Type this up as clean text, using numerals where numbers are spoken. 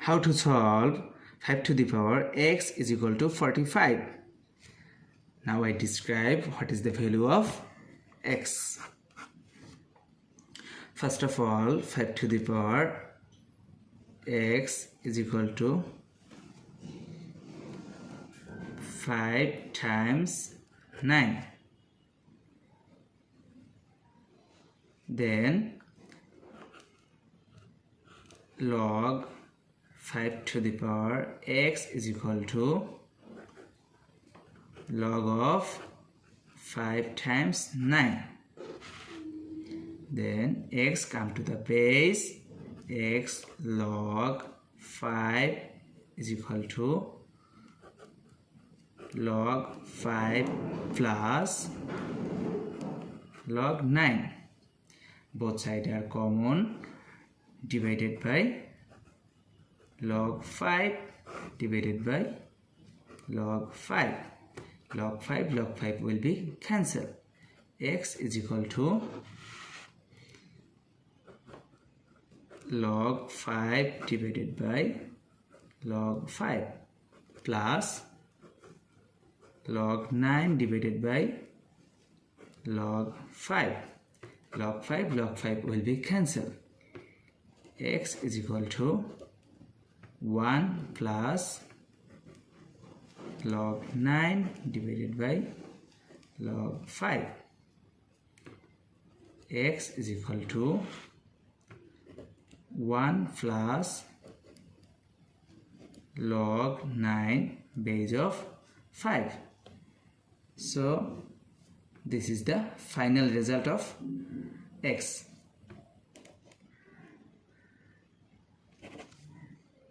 how to solve 5 to the power x is equal to 45. Now I describe what is the value of x. First of all, 5 to the power x is equal to 5 times 9. Then log 5 to the power x is equal to log of 5 times 9. Then x come to the base, x log 5 is equal to log 5 plus log 9. Both sides are common, divided by log 5 divided by log 5. Log 5 will be cancelled. X is equal to log 5 divided by log 5 plus log 9 divided by log 5. Log 5 will be cancelled. X is equal to 1 plus log 9 divided by log 5. X is equal to 1 plus log 9 base of 5. So this is the final result of x.